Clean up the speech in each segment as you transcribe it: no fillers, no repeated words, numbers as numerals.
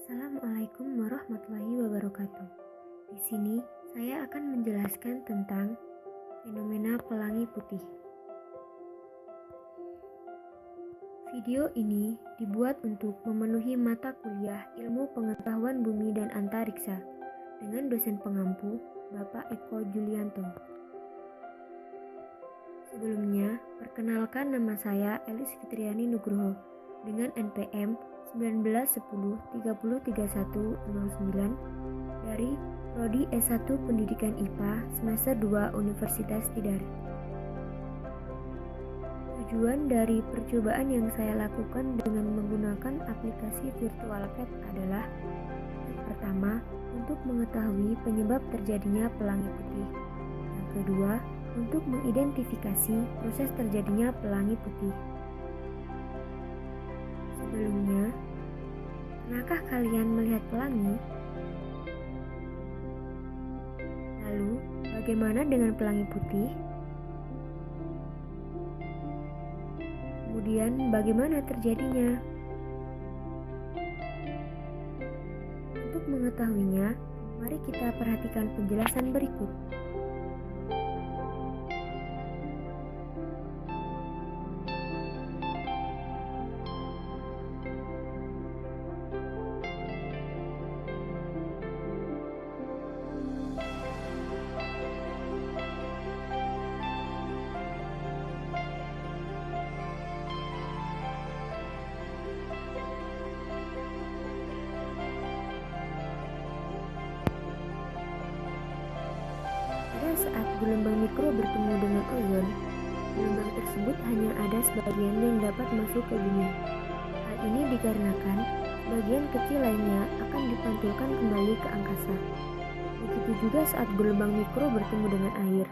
Assalamualaikum warahmatullahi wabarakatuh. Di sini saya akan menjelaskan tentang fenomena pelangi putih. Video ini dibuat untuk memenuhi mata kuliah Ilmu Pengetahuan Bumi dan Antariksa dengan dosen pengampu Bapak Eko Julianto. Sebelumnya, perkenalkan nama saya Elis Fitriani Nugroho dengan NPM 1910303109 dari Prodi S1 Pendidikan IPA semester 2 Universitas Tidar. Tujuan dari percobaan yang saya lakukan dengan menggunakan aplikasi virtual pet adalah yang pertama, untuk mengetahui penyebab terjadinya pelangi putih. Yang kedua, untuk mengidentifikasi proses terjadinya pelangi putih. Sebelumnya, pernahkah kalian melihat pelangi? Lalu, bagaimana dengan pelangi putih? Kemudian, bagaimana terjadinya? Untuk mengetahuinya, mari kita perhatikan penjelasan berikut. Pada saat gelombang mikro bertemu dengan ozon, gelombang tersebut hanya ada sebagian yang dapat masuk ke bumi. Hal ini dikarenakan bagian kecil lainnya akan dipantulkan kembali ke angkasa. Begitu juga saat gelombang mikro bertemu dengan air,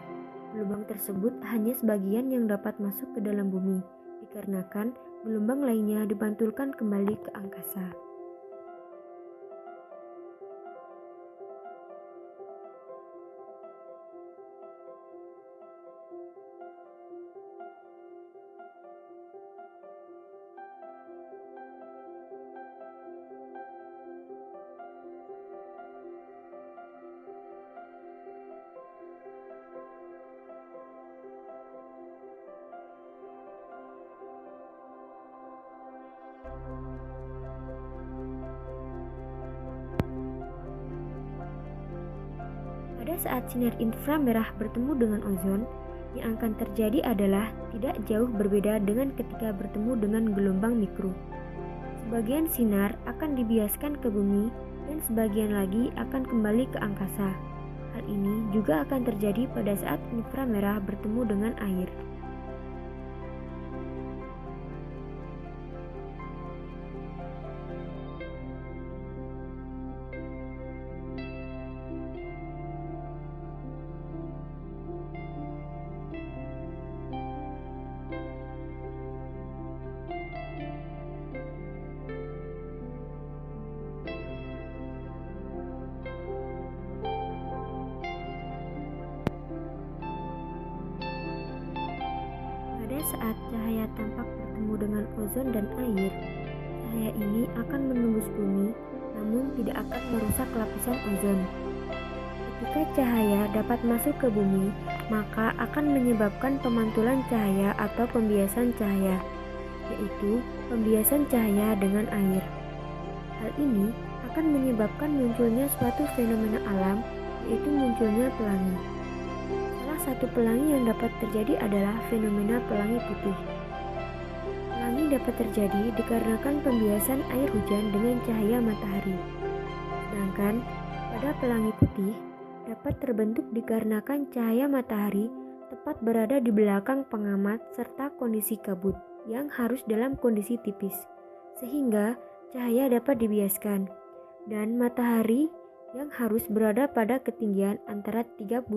gelombang tersebut hanya sebagian yang dapat masuk ke dalam bumi, dikarenakan gelombang lainnya dipantulkan kembali ke angkasa. Pada saat sinar inframerah bertemu dengan ozon, yang akan terjadi adalah tidak jauh berbeda dengan ketika bertemu dengan gelombang mikro. Sebagian sinar akan dibiaskan ke bumi dan sebagian lagi akan kembali ke angkasa. Hal ini juga akan terjadi pada saat inframerah bertemu dengan air. Pada saat cahaya tampak bertemu dengan ozon dan air, cahaya ini akan menembus bumi, namun tidak akan merusak lapisan ozon. Ketika cahaya dapat masuk ke bumi, maka akan menyebabkan pemantulan cahaya atau pembiasan cahaya, yaitu pembiasan cahaya dengan air. Hal ini akan menyebabkan munculnya suatu fenomena alam, yaitu munculnya pelangi. Salah satu pelangi yang dapat terjadi adalah fenomena pelangi putih. Pelangi dapat terjadi dikarenakan pembiasan air hujan dengan cahaya matahari. Sedangkan pada pelangi putih dapat terbentuk dikarenakan cahaya matahari tepat berada di belakang pengamat serta kondisi kabut yang harus dalam kondisi tipis, sehingga cahaya dapat dibiaskan, dan matahari yang harus berada pada ketinggian antara 30-40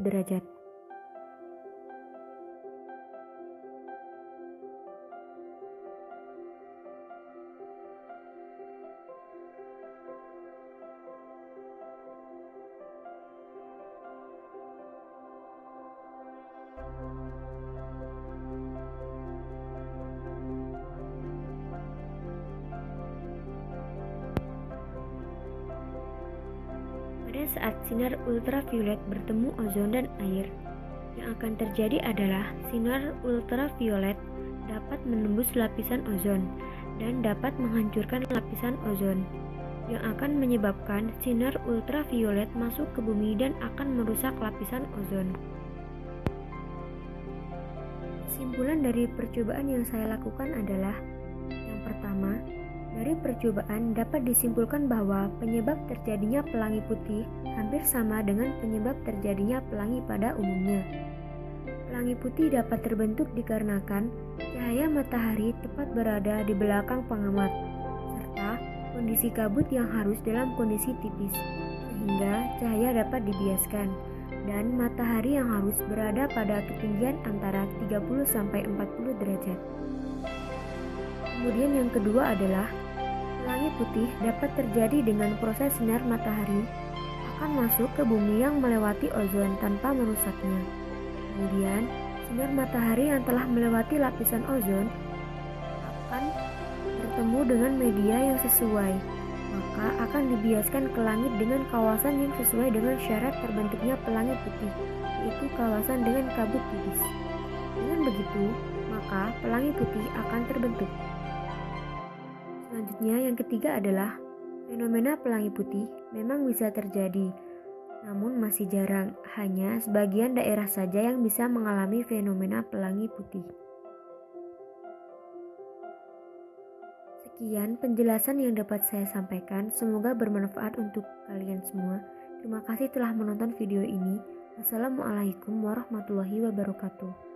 derajat. Pada saat sinar ultraviolet bertemu ozon dan air, yang akan terjadi adalah sinar ultraviolet dapat menembus lapisan ozon dan dapat menghancurkan lapisan ozon, yang akan menyebabkan sinar ultraviolet masuk ke bumi dan akan merusak lapisan ozon. Kesimpulan dari percobaan yang saya lakukan adalah: yang pertama, dari percobaan dapat disimpulkan bahwa penyebab terjadinya pelangi putih hampir sama dengan penyebab terjadinya pelangi pada umumnya. Pelangi putih dapat terbentuk dikarenakan cahaya matahari tepat berada di belakang pengamat, serta kondisi kabut yang halus dalam kondisi tipis, sehingga cahaya dapat dibiaskan, dan matahari yang halus berada pada ketinggian antara 30-40 derajat. Kemudian yang kedua adalah pelangi putih dapat terjadi dengan proses sinar matahari akan masuk ke bumi yang melewati ozon tanpa merusaknya. Kemudian, sinar matahari yang telah melewati lapisan ozon akan bertemu dengan media yang sesuai, maka akan dibiaskan ke langit dengan kawasan yang sesuai dengan syarat terbentuknya pelangi putih, yaitu kawasan dengan kabut tipis. Dengan begitu, maka pelangi putih akan terbentuk. Selanjutnya, yang ketiga adalah fenomena pelangi putih memang bisa terjadi, namun masih jarang, hanya sebagian daerah saja yang bisa mengalami fenomena pelangi putih. Sekian penjelasan yang dapat saya sampaikan, semoga bermanfaat untuk kalian semua. Terima kasih telah menonton video ini. Wassalamualaikum warahmatullahi wabarakatuh.